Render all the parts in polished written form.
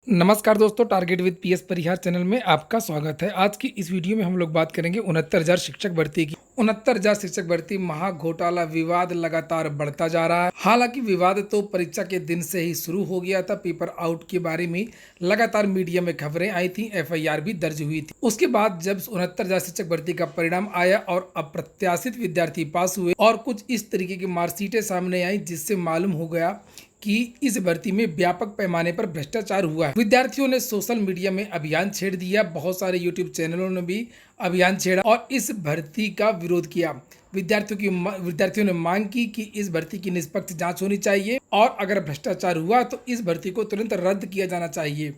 नमस्कार दोस्तों, target with PS Parihar channel में आपका स्वागत है। आज की इस वीडियो में हम लोग बात करेंगे 69,000 शिक्षक भर्ती की। 69,000 शिक्षक भर्ती महा घोटाला विवाद लगातार बढ़ता जा रहा है। हालांकि विवाद तो परीक्षा के दिन से ही शुरू हो गया था। पेपर आउट के बारे में लगातार मीडिया में खबरें आई थी, एफआईआर भी दर्ज हुई थी। उसके बाद जब 69,000 शिक्षक भर्ती का परिणाम आया और अप्रत्याशित विद्यार्थी पास हुए और कुछ इस तरीके की मार्कशीटें सामने आई, जिससे मालूम हो गया कि इस भर्ती में व्यापक पैमाने पर भ्रष्टाचार हुआ है। विद्यार्थियों ने सोशल मीडिया में अभियान छेड़ दिया, बहुत सारे यूट्यूब चैनलों ने भी अभियान छेड़ा और इस भर्ती का विरोध किया। विद्यार्थियों ने मांग की कि इस भर्ती की निष्पक्ष जांच होनी चाहिए और अगर भ्रष्टाचार हुआ तो इस भर्ती को तुरंत रद्द किया जाना चाहिए।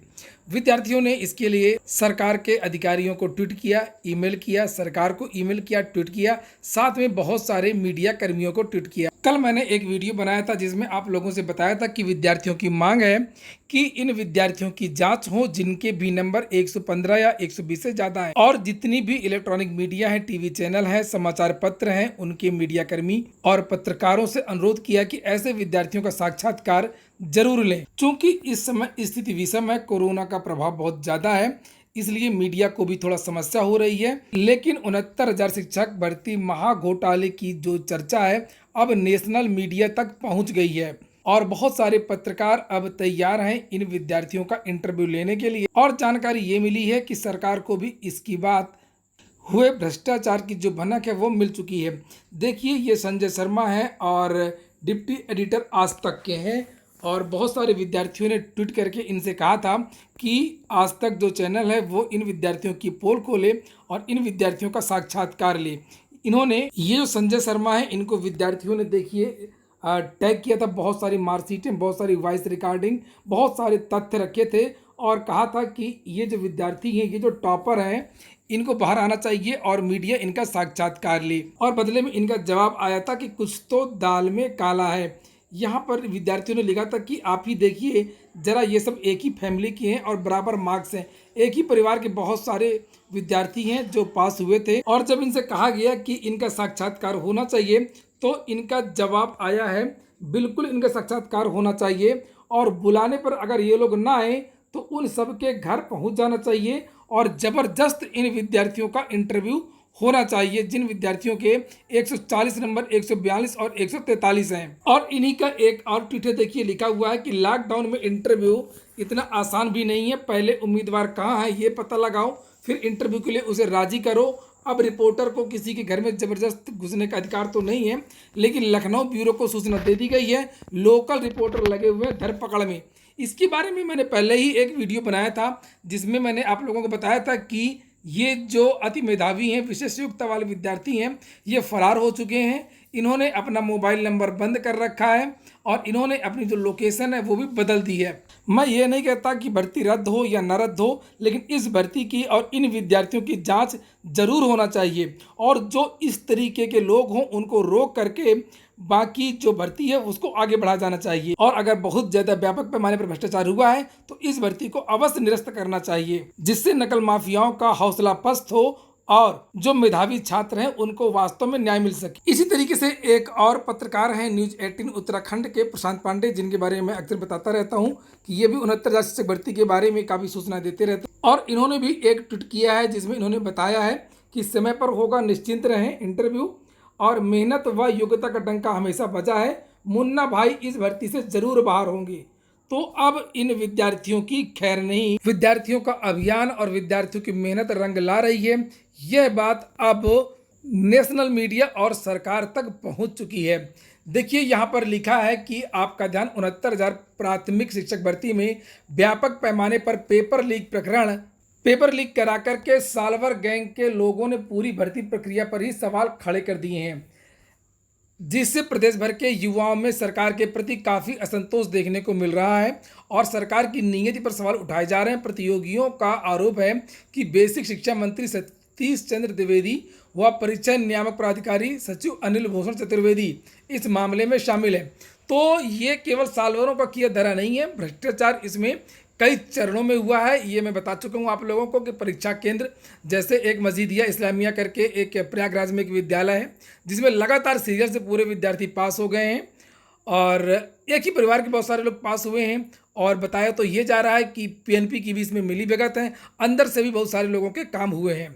विद्यार्थियों ने इसके लिए सरकार के अधिकारियों को ट्वीट किया, ईमेल किया, सरकार को ईमेल किया, ट्वीट किया, साथ में बहुत सारे मीडिया कर्मियों को ट्वीट किया। कल मैंने एक वीडियो बनाया था जिसमें आप लोगों से बताया था कि विद्यार्थियों की मांग है कि इन विद्यार्थियों की जांच हो जिनके भी नंबर 115 या 120 से ज्यादा है, और जितनी भी इलेक्ट्रॉनिक मीडिया है, टीवी चैनल है, समाचार पत्र हैं, उनके मीडिया कर्मी और पत्रकारों से अनुरोध किया कि ऐसे विद्यार्थियों का साक्षात्कार जरूर लें। चूंकि इस समय स्थिति विषम है, कोरोना का प्रभाव बहुत ज्यादा है, इसलिए मीडिया को भी थोड़ा समस्या हो रही है। लेकिन 69,000 शिक्षक भर्ती महा घोटाले की जो चर्चा है अब नेशनल मीडिया तक पहुंच गई है और बहुत सारे पत्रकार अब तैयार हैं इन विद्यार्थियों का इंटरव्यू लेने के लिए। और जानकारी ये मिली है कि सरकार को भी इसकी बात हुए भ्रष्टाचार की जो भनक है वो मिल चुकी है। देखिए, ये संजय शर्मा है और डिप्टी एडिटर आज तक के हैं और बहुत सारे विद्यार्थियों ने ट्वीट करके इनसे कहा था कि आज तक जो चैनल है वो इन विद्यार्थियों की पोल खोले और इन विद्यार्थियों का साक्षात्कार ले। इन्होंने ये जो संजय शर्मा है, इनको विद्यार्थियों ने देखिए टैग किया था, बहुत सारी मार्कशीटें, बहुत सारी वॉइस रिकॉर्डिंग, बहुत सारे तथ्य रखे थे और कहा था कि ये जो विद्यार्थी हैं, ये जो टॉपर हैं, इनको बाहर आना चाहिए और मीडिया इनका साक्षात्कार ले। और बदले में इनका जवाब आया था कि कुछ तो दाल में काला है। यहाँ पर विद्यार्थियों ने लिखा था कि आप ही देखिए जरा, ये सब एक ही फैमिली के हैं और बराबर मार्क्स हैं, एक ही परिवार के बहुत सारे विद्यार्थी हैं जो पास हुए थे। और जब इनसे कहा गया कि इनका साक्षात्कार होना चाहिए तो इनका जवाब आया है बिल्कुल इनका साक्षात्कार होना चाहिए और बुलाने पर अगर ये लोग ना आए तो उन सब के घर पहुंच जाना चाहिए और जबरदस्त इन विद्यार्थियों का इंटरव्यू होना चाहिए, जिन विद्यार्थियों के 140 नंबर, 142 और 143 हैं। और इन्हीं का एक और ट्वीट देखिए, लिखा हुआ है कि लॉकडाउन में इंटरव्यू इतना आसान भी नहीं है। पहले उम्मीदवार कहाँ है ये पता लगाओ, फिर इंटरव्यू के लिए उसे राजी करो। अब रिपोर्टर को किसी के घर में जबरदस्त घुसने का अधिकार तो नहीं है, लेकिन लखनऊ ब्यूरो को सूचना दे दी गई है। लोकल रिपोर्टर लगे हुए हैं धरपकड़ में। इसके बारे में मैंने पहले ही एक वीडियो बनाया था जिसमें मैंने आप लोगों को बताया था कि ये जो अति मेधावी हैं, विशेष योग्यता वाले विद्यार्थी हैं, ये फरार हो चुके हैं। इन्होंने अपना मोबाइल नंबर बंद कर रखा है और इन्होंने अपनी जो लोकेशन है वो भी बदल दी है। मैं ये नहीं कहता कि भर्ती रद्द हो या न रद्द हो, लेकिन इस भर्ती की और इन विद्यार्थियों की जांच जरूर होना चाहिए और जो इस तरीके के लोग हों उनको रोक करके बाकी जो भर्ती है उसको आगे बढ़ाया जाना चाहिए। और अगर बहुत ज्यादा व्यापक पैमाने पर भ्रष्टाचार हुआ है तो इस भर्ती को अवश्य निरस्त करना चाहिए, जिससे नकल माफियाओं का हौसला पस्त हो और जो मेधावी छात्र हैं उनको वास्तव में न्याय मिल सके। इसी तरीके से एक और पत्रकार हैं न्यूज 18 उत्तराखंड के प्रशांत पांडे, जिनके बारे में अक्सर बताता रहता हूं कि ये भी 69,000 शिक्षक भर्ती के बारे में काफी सूचना देते रहते हैं। और इन्होंने भी एक ट्वीट किया है जिसमें इन्होंने बताया है कि समय पर होगा, निश्चिंत रहें इंटरव्यू और मेहनत व योग्यता का डंका हमेशा बजा है। मुन्ना भाई इस भर्ती से जरूर बाहर होंगे। तो अब इन विद्यार्थियों की खैर नहीं, विद्यार्थियों का अभियान और विद्यार्थियों की मेहनत रंग ला रही है। यह बात अब नेशनल मीडिया और सरकार तक पहुंच चुकी है। देखिए, यहाँ पर लिखा है कि आपका ध्यान 69,000 प्राथमिक शिक्षक भर्ती में व्यापक पैमाने पर पेपर लीक करा करके सालवर गैंग के लोगों ने पूरी भर्ती प्रक्रिया पर ही सवाल खड़े कर दिए हैं, जिससे प्रदेश भर के युवाओं में सरकार के प्रति काफ़ी असंतोष देखने को मिल रहा है और सरकार की नीयति पर सवाल उठाए जा रहे हैं। प्रतियोगियों का आरोप है कि बेसिक शिक्षा मंत्री सतीश चंद्र द्विवेदी व परीक्षा नियामक प्राधिकारी सचिव अनिल भूषण चतुर्वेदी इस मामले में शामिल है। तो ये केवल सालवरों का किया धरा नहीं है, भ्रष्टाचार इसमें कई चरणों में हुआ है। ये मैं बता चुका हूँ आप लोगों को कि परीक्षा केंद्र जैसे एक मजीदिया इस्लामिया करके एक प्रयागराज में एक विद्यालय है जिसमें लगातार सीरियल से पूरे विद्यार्थी पास हो गए हैं और एक ही परिवार के बहुत सारे लोग पास हुए हैं। और बताया तो ये जा रहा है कि पीएनपी की भी इसमें मिली भगत है, अंदर से भी बहुत सारे लोगों के काम हुए हैं।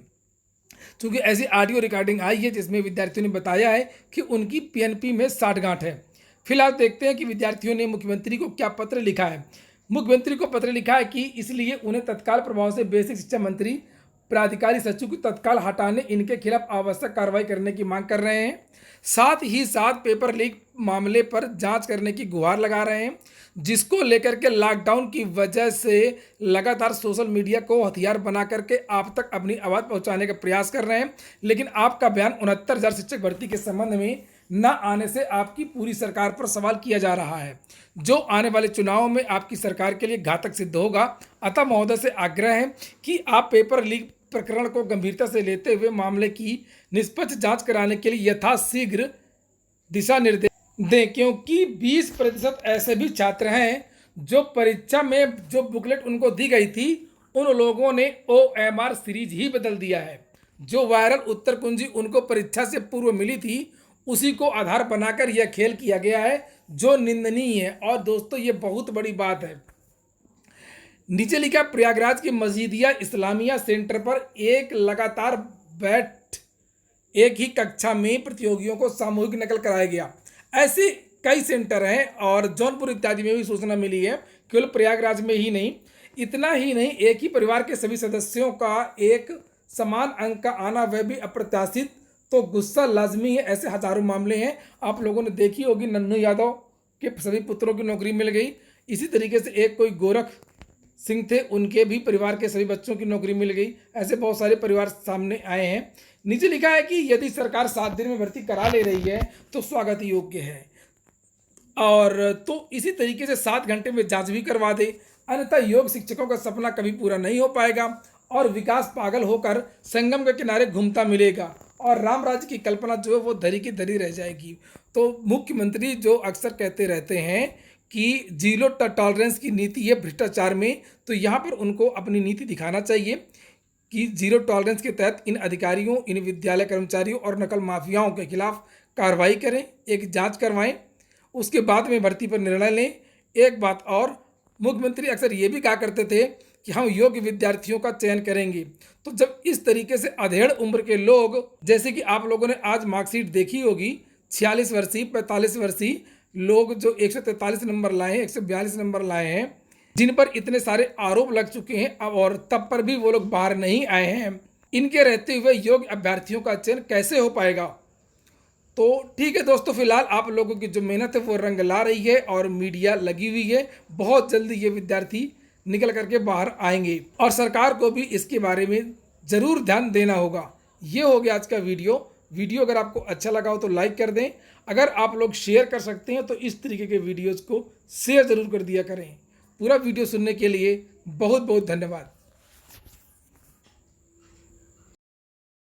चूंकि ऐसी ऑडियो रिकॉर्डिंग आई है जिसमें विद्यार्थियों ने बताया है कि उनकी पीएनपी में साठगांठ है। फिलहाल देखते हैं कि विद्यार्थियों ने मुख्यमंत्री को क्या पत्र लिखा है। मुख्यमंत्री को पत्र लिखा है कि इसलिए उन्हें तत्काल प्रभाव से बेसिक शिक्षा मंत्री प्राधिकारी सचिव को तत्काल हटाने, इनके खिलाफ आवश्यक कार्रवाई करने की मांग कर रहे हैं। साथ ही साथ पेपर लीक मामले पर जांच करने की गुहार लगा रहे हैं, जिसको लेकर के लॉकडाउन की वजह से लगातार सोशल मीडिया को हथियार बना करके आप तक अपनी आवाज़ पहुंचाने का प्रयास कर रहे हैं। लेकिन आपका बयान 69,000 शिक्षक भर्ती के संबंध में न आने से आपकी पूरी सरकार पर सवाल किया जा रहा है, जो आने वाले चुनावों में आपकी सरकार के लिए घातक सिद्ध होगा। अतः महोदय से आग्रह है कि आप पेपर लीक प्रकरण को गंभीरता से लेते हुए मामले की निष्पक्ष जांच कराने के लिए यथाशीघ्र दिशा निर्देश दें, क्योंकि 20% ऐसे भी छात्र हैं जो परीक्षा में जो बुकलेट उनको दी गई थी उन लोगों ने OMR सीरीज ही बदल दिया है। जो वायरल उत्तर कुंजी उनको परीक्षा से पूर्व मिली थी उसी को आधार बनाकर यह खेल किया गया है, जो निंदनीय है। और दोस्तों ये बहुत बड़ी बात है। नीचे लिखा, प्रयागराज के मस्जिदिया इस्लामिया सेंटर पर एक लगातार बैठ एक ही कक्षा में प्रतियोगियों को सामूहिक नकल कराया गया। ऐसे कई सेंटर हैं और जौनपुर इत्यादि में भी सूचना मिली है, केवल प्रयागराज में ही नहीं। इतना ही नहीं, एक ही परिवार के सभी सदस्यों का एक समान अंक का आना, वह भी अप्रत्याशित, तो गुस्सा लाजमी है। ऐसे हजारों मामले हैं। आप लोगों ने देखी होगी, नन्नू यादव के सभी पुत्रों की नौकरी मिल गई। इसी तरीके से एक कोई गोरख सिंह थे, उनके भी परिवार के सभी बच्चों की नौकरी मिल गई। ऐसे बहुत सारे परिवार सामने आए हैं। नीचे लिखा है कि यदि सरकार 7 दिन में भर्ती करा ले रही है तो स्वागत योग्य है, और तो इसी तरीके से 7 घंटे में जांच भी करवा दे, अन्यथा योग शिक्षकों का सपना कभी पूरा नहीं हो पाएगा और विकास पागल होकर संगम के किनारे घूमता मिलेगा और राम राज्य की कल्पना जो है वो धरी की धरी रह जाएगी। तो मुख्यमंत्री जो अक्सर कहते रहते हैं कि जीरो टॉलरेंस की नीति है भ्रष्टाचार में, तो यहाँ पर उनको अपनी नीति दिखाना चाहिए कि जीरो टॉलरेंस के तहत इन अधिकारियों, इन विद्यालय कर्मचारियों और नकल माफियाओं के खिलाफ कार्रवाई करें, एक जांच करवाएं, उसके बाद में भर्ती पर निर्णय लें। एक बात और, मुख्यमंत्री अक्सर ये भी कहा करते थे कि हम योग्य विद्यार्थियों का चयन करेंगे। तो जब इस तरीके से अधेड़ उम्र के लोग, जैसे कि आप लोगों ने आज मार्कशीट देखी होगी, 46 वर्षीय 45 वर्षीय लोग जो 143 नंबर लाए हैं, 142 नंबर लाए हैं, जिन पर इतने सारे आरोप लग चुके हैं और तब पर भी वो लोग बाहर नहीं आए हैं, इनके रहते हुए योग्य अभ्यर्थियों का चयन कैसे हो पाएगा। तो ठीक है दोस्तों, फिलहाल आप लोगों की जो मेहनत है वो रंग ला रही है और मीडिया लगी हुई है। बहुत जल्दी ये विद्यार्थी निकल करके बाहर आएंगे और सरकार को भी इसके बारे में ज़रूर ध्यान देना होगा। ये हो गया आज का वीडियो अगर आपको अच्छा लगा हो तो लाइक कर दें। अगर आप लोग शेयर कर सकते हैं तो इस तरीके के वीडियोज़ को शेयर ज़रूर कर दिया करें। पूरा वीडियो सुनने के लिए बहुत बहुत धन्यवाद।